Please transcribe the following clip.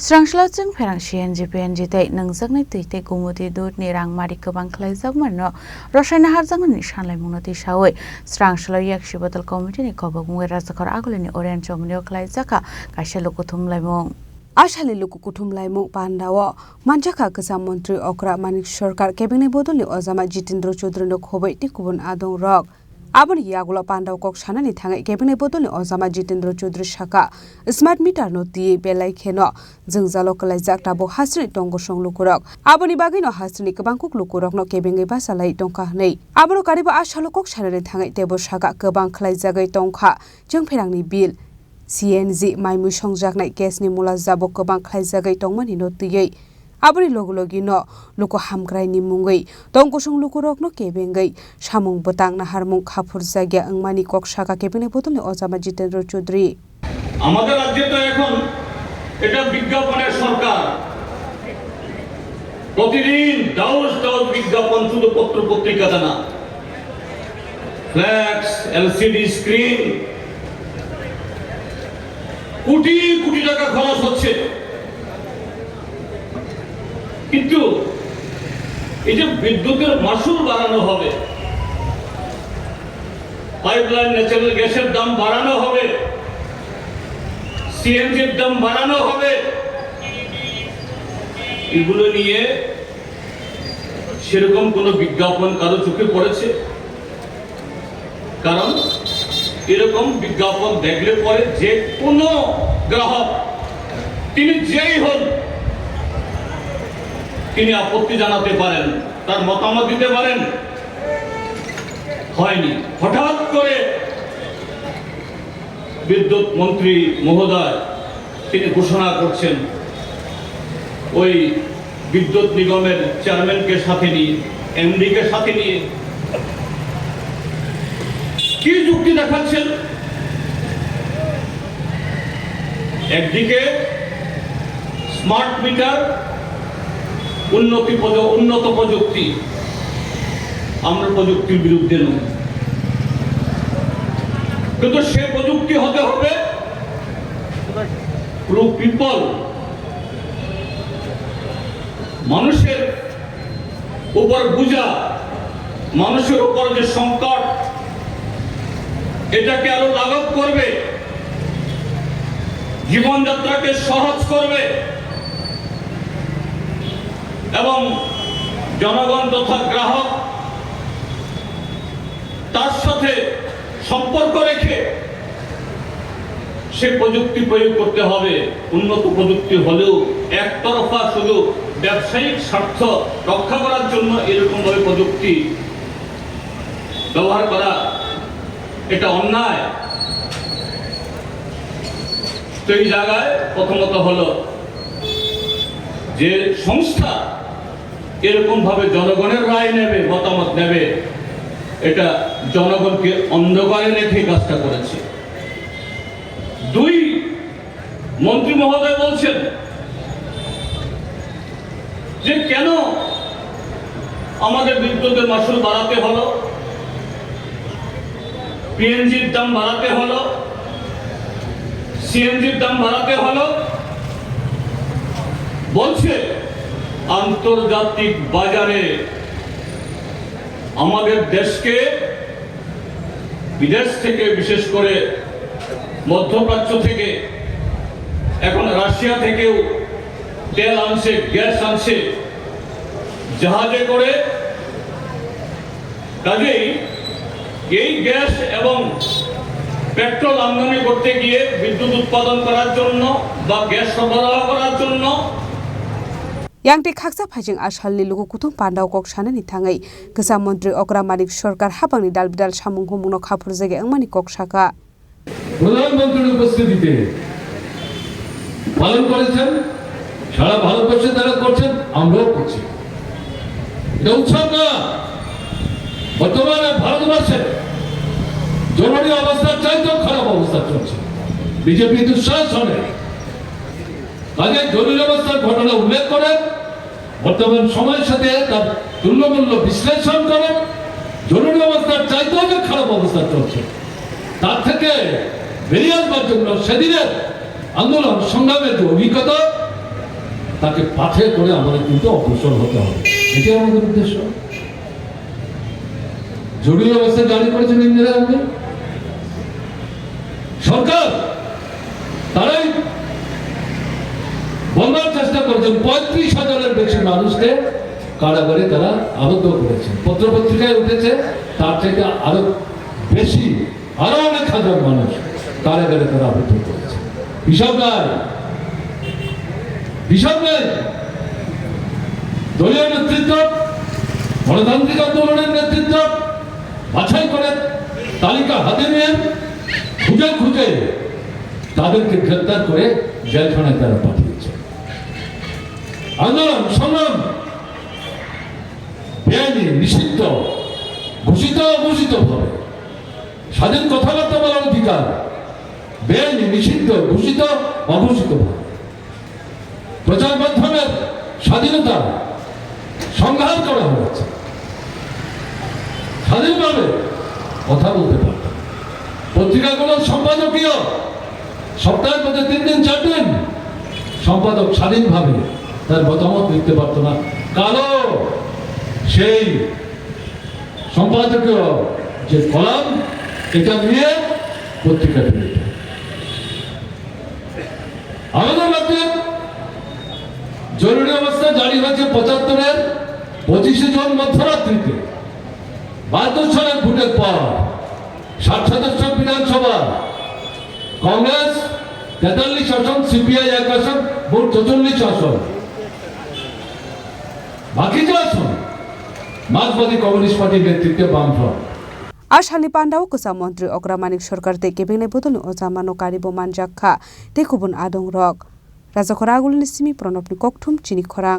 Srangslautsung pherang CNG PNG tai nangjaknai tuite gumudi dut ni rangmari kwbang khlaijak rosaina harjakmani sanlaimungno tisawui Srangslau yakshi botol committee ni khobokmung rajakor agulini orange chomnio khlaijaka kaisa lokuthumlaimung Ashali lukukuthumlaimung pandao manjaka kesam mantri okra manik sarkar cabinet bodoli ozama Jitendra Chaudhary no khobai tikubun adong rok aboni yagulo pandao kok sanani thangai cabinet bodoli ozama Jitendra Chaudhary saka smart meter no ti belai kheno jwngjalo kalaijak tabo hasri tongo song lukurok aboni bagui no hasri kwbang kuk lukurok no cabinet basalai tongka nei aboro kariba ashalo kok sanani thangai tebo saka kwbang khlaijagai tongkha jongpherangni bill CNG maimui songjaknai gas ni mula jabo kwbang khlaijagai tongmani no tiyei aboni logi no luko hamkrai ni mungoi tongkusung lukurok no kebengai samung botang na harmung khapur jagya angmani kok saka kebene botole ozama Jitendra Chaudhary আমাদের রাজ্যে তো এখন এটা বিজ্ঞাপনের সরকার প্রতিদিন দাউস বিজ্ঞাপন শুধু পত্র পত্রিকাতে না flax LCD screen crore crore টাকা খরচ হচ্ছে কিন্তু এই যে বিদ্যুতের মাসুল বাড়ানো হবে পাইপলাইন ন্যাচারাল গ্যাসের দাম বাড়ানো হবে সিএনজির দাম বাড়ানো হবে এগুলো নিয়ে সেরকম কোনো বিজ্ঞাপন কারো চোখে পড়েছে কারণ এরকম বিজ্ঞাপন দেখলে পরে যে কোনো গ্রাহক তিনি যেই হন তিনি আপত্তি জানাতে পারেন তার মতামত দিতে পারেন হয়নি হঠাৎ করে বিদ্যুৎ মন্ত্রী মহোদয় তিনি ঘোষণা করছেন ওই বিদ্যুৎ নিগমের চেয়ারম্যানকে সাথে নিয়ে এমডি কে সাথে নিয়ে কি যুক্তি দেখাচ্ছেন একদিকে স্মার্ট মিটার উন্নত প্রযুক্তি আমরা প্রযুক্তির বিরুদ্ধে নই কিন্তু সে প্রযুক্তি হতে হবে টু পিপল মানুষের উপর বোঝা মানুষের উপর যে সংকট এটাকে আরো লাঘব করবে জীবনযাত্রাকে সহজ করবে এবং জনগণ তথা গ্রাহক তার সাথে সম্পর্ক রেখে সে প্রযুক্তি প্রয়োগ করতে হবে উন্নত প্রযুক্তি হলেও একতরফা শুধু ব্যবসায়িক স্বার্থ রক্ষা করার জন্য এরকম ভাবে প্রযুক্তি ব্যবহার করা এটা অন্যায় তো এই জায়গায় প্রথমত হলো যে সংস্থা এরকম ভাবে জনগণের রায় নেবে মতামত নেবে এটা জনগণকে অন্ধকারে রেখে কাজটা করেছে দুই মন্ত্রী মহোদয় বলছেন যে কেন আমাদের বিদ্যুতের মাসুল বাড়াতে হলো পিএনজির দাম বাড়াতে হলো সিএনজির দাম বাড়াতে হলো বলছে আন্তর্জাতিক বাজারে আমাদের দেশকে বিদেশ থেকে বিশেষ করে মধ্যপ্রাচ্য থেকে এখন রাশিয়া থেকেও তেল আনছে গ্যাস আনছে জাহাজে করে কাজেই এই গ্যাস এবং পেট্রোল আমদানি করতে গিয়ে বিদ্যুৎ উৎপাদন করার জন্য বা গ্যাস সরবরাহ করার জন্য Yangti khaksa phajing ashalni lugu kutung pandao kok sanani thangai kesam mantri okra manik sarkar habangni dalbidal samung humungno khapur jage angmani kok saka প্রধানমন্ত্রীর উপস্থিতিতে পালন করেছেন সারা ভারতবর্ষে তারা করছেন আমরাও করছি এটা উৎসব না বর্তমানে ভারতবর্ষে জরুরি অবস্থার চাইতেও খারাপ অবস্থা চলছে বিজেপি দুঃশাসনে কাজে জরুরি অবস্থার ঘটনা উল্লেখ করেন বর্তমান সময়ের সাথে তার তুল্যমূল্য বিশ্লেষণ করেন জরুরি অবস্থার চাইতেও যে খারাপ অবস্থা চলছে তার থেকে বেরিয়ে আসবার জন্য সেদিনের আন্দোলন সংগ্রামের যে অভিজ্ঞতা তাকে পাথে করে আমাদের কিন্তু অগ্রসর হতে হবে, এটাই আমাদের উদ্দেশ্য। জরুরি অবস্থা জারি করেছেন ইন্দিরা গান্ধী সরকার, তারাই বলার চেষ্টা করেছেন 35,000-এর বেশি মানুষকে কারাগারে তারা আবদ্ধ করেছেন। পত্রপত্রিকায় উঠেছে তার থেকে আরো বেশি, আরো অনেক হাজার মানুষ কারাগারে তারা আবদ্ধ করেছে। হিসাব নাই, হিসাব নেই। দলীয় নেতৃত্ব, গণতান্ত্রিক আন্দোলনের নেতৃত্ব বাছাই করে তালিকা হাতে নিয়ে খুঁজে খুঁজে তাদেরকে গ্রেপ্তার করে জেলখানায় তারা পাঠিয়েছে। আন্দোলন সংগ্রাম বেআইনি, নিষিদ্ধ, ঘোষিত অঘোষিত ভাবে স্বাধীন কথাবার্তা বলার অধিকার বেআইনি, নিষিদ্ধ, ঘোষিত অঘোষিত ভাবে প্রচার মাধ্যমের স্বাধীনতা সংঘাত করা হয়েছে। স্বাধীনভাবে কথা বলতে পারত, পত্রিকাগুলোর সম্পাদকীয় সপ্তাহের মধ্যে 3 দিন 4 দিন সম্পাদক স্বাধীনভাবে তার মতামত লিখতে পারত না। কালো সেই সম্পাদকীয় যে কলাম, এটা নিয়ে পত্রিকা বেরিয়ে যায়। আমাদের রাজ্যে জরুরি অবস্থা জারি হয়েছে 75-এর 25 জুন মধ্যরাত্রিতে 72 সালের ভোটের পর। 60 সদস্য বিধানসভা, কংগ্রেস 43 আসন, সিপিআই 1 আসন, মোট 44 আসন। বাকি যে আসন মার্ক্সবাদী কমিউনিস্ট পার্টির নেতৃত্বে বামফ্রন্ট। আর শালি পান্ডাও কুসা মন্ত্রী অগ্রামানিক সরকার তে কেবিনে বদল অজামানো কারিব মানজাখা তে কুবুন আদং রক রাজা খরাগুলনি সিমি প্রণবনি ককঠুম চিনি খরাং।